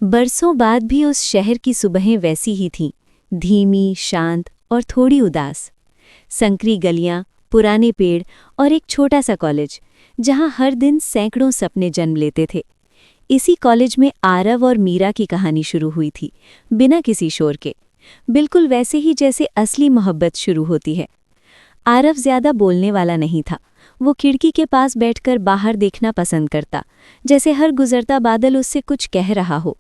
बरसों बाद भी उस शहर की सुबहें वैसी ही थीं, धीमी, शांत और थोड़ी उदास। संकरी गलियां, पुराने पेड़ और एक छोटा सा कॉलेज, जहां हर दिन सैकड़ों सपने जन्म लेते थे। इसी कॉलेज में आरव और मीरा की कहानी शुरू हुई थी, बिना किसी शोर के, बिल्कुल वैसे ही जैसे असली मोहब्बत शुरू होती है। आरव ज्यादा बोलने वाला नहीं था। वो खिड़की के पास बैठकर बाहर देखना पसंद करता, जैसे हर गुजरता बादल उससे कुछ कह रहा हो।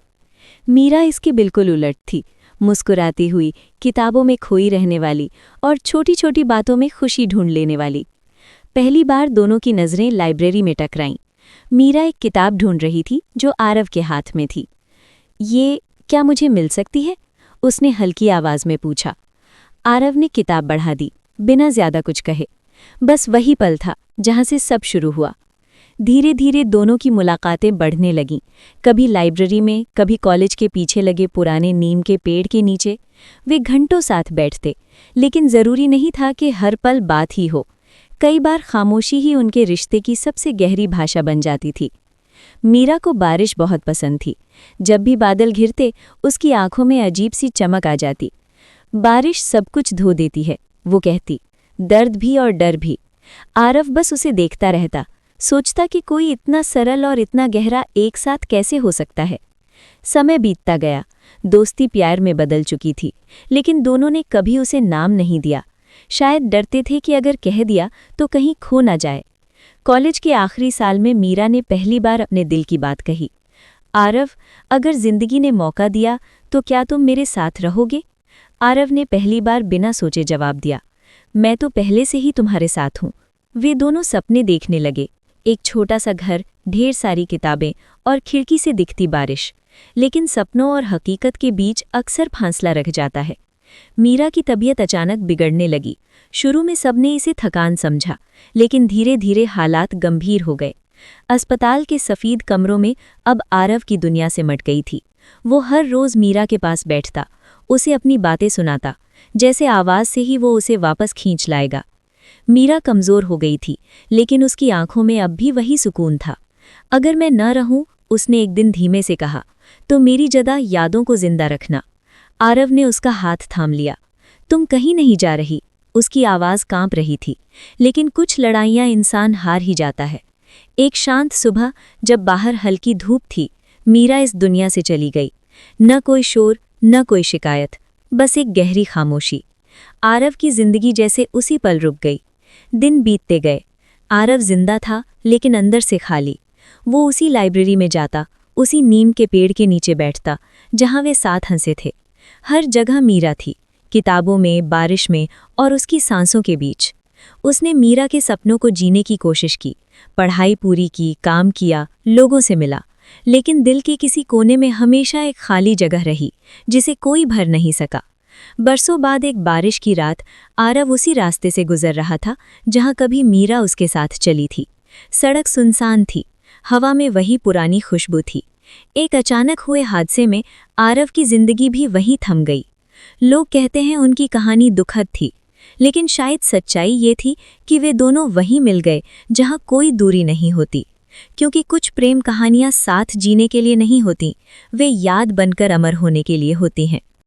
मीरा इसके बिल्कुल उलट थी, मुस्कुराती हुई, किताबों में खोई रहने वाली और छोटी छोटी बातों में खुशी ढूंढ लेने वाली। पहली बार दोनों की नज़रें लाइब्रेरी में टकराईं। मीरा एक किताब ढूंढ रही थी जो आरव के हाथ में थी। ये क्या मुझे मिल सकती है? उसने हल्की आवाज में पूछा। आरव ने किताब बढ़ा दी, बिना ज्यादा कुछ कहे। बस वही पल था जहां से सब शुरू हुआ। धीरे धीरे दोनों की मुलाकातें बढ़ने लगीं, कभी लाइब्रेरी में, कभी कॉलेज के पीछे लगे पुराने नीम के पेड़ के नीचे। वे घंटों साथ बैठते, लेकिन जरूरी नहीं था कि हर पल बात ही हो। कई बार खामोशी ही उनके रिश्ते की सबसे गहरी भाषा बन जाती थी। मीरा को बारिश बहुत पसंद थी। जब भी बादल घिरते, उसकी आंखों में अजीब सी चमक आ जाती। बारिश सब कुछ धो देती है, वो कहती, दर्द भी और डर भी। आरव बस उसे देखता रहता, सोचता कि कोई इतना सरल और इतना गहरा एक साथ कैसे हो सकता है। समय बीतता गया, दोस्ती प्यार में बदल चुकी थी, लेकिन दोनों ने कभी उसे नाम नहीं दिया। शायद डरते थे कि अगर कह दिया तो कहीं खो ना जाए। कॉलेज के आखिरी साल में मीरा ने पहली बार अपने दिल की बात कही। आरव, अगर जिंदगी ने मौका दिया तो क्या तुम मेरे साथ रहोगे? आरव ने पहली बार बिना सोचे जवाब दिया, मैं तो पहले से ही तुम्हारे साथ हूं। वे दोनों सपने देखने लगे, एक छोटा सा घर, ढेर सारी किताबें और खिड़की से दिखती बारिश। लेकिन सपनों और हकीकत के बीच अक्सर फासला रह जाता है। मीरा की तबीयत अचानक बिगड़ने लगी। शुरू में सबने इसे थकान समझा, लेकिन धीरे धीरे हालात गंभीर हो गए। अस्पताल के सफ़ेद कमरों में अब आरव की दुनिया सिमट गई थी। वो हर रोज़ मीरा के पास बैठता, उसे अपनी बातें सुनाता, जैसे आवाज़ से ही वो उसे वापस खींच लाएगा। मीरा कमज़ोर हो गई थी, लेकिन उसकी आंखों में अब भी वही सुकून था। अगर मैं न रहूं, उसने एक दिन धीमे से कहा, तो मेरी जगह यादों को जिंदा रखना। आरव ने उसका हाथ थाम लिया। तुम कहीं नहीं जा रही। उसकी आवाज़ कांप रही थी, लेकिन कुछ लड़ाइयाँ इंसान हार ही जाता है। एक शांत सुबह, जब बाहर हल्की धूप थी, मीरा इस दुनिया से चली गई। न कोई शोर, न कोई शिकायत, बस एक गहरी खामोशी। आरव की जिंदगी जैसे उसी पल रुक गई। दिन बीतते गए। आरव जिंदा था, लेकिन अंदर से खाली। वो उसी लाइब्रेरी में जाता, उसी नीम के पेड़ के नीचे बैठता, जहां वे साथ हंसे थे। हर जगह मीरा थी, किताबों में, बारिश में और उसकी सांसों के बीच। उसने मीरा के सपनों को जीने की कोशिश की, पढ़ाई पूरी की, काम किया, लोगों से मिला, लेकिन दिल के किसी कोने में हमेशा एक खाली जगह रही, जिसे कोई भर नहीं सका। बरसों बाद एक बारिश की रात, आरव उसी रास्ते से गुजर रहा था जहां कभी मीरा उसके साथ चली थी। सड़क सुनसान थी, हवा में वही पुरानी खुशबू थी। एक अचानक हुए हादसे में आरव की जिंदगी भी वहीं थम गई। लोग कहते हैं उनकी कहानी दुखद थी, लेकिन शायद सच्चाई ये थी कि वे दोनों वहीं मिल गए जहां कोई दूरी नहीं होती। क्योंकि कुछ प्रेम कहानियां साथ जीने के लिए नहीं होती, वे याद बनकर अमर होने के लिए होती हैं।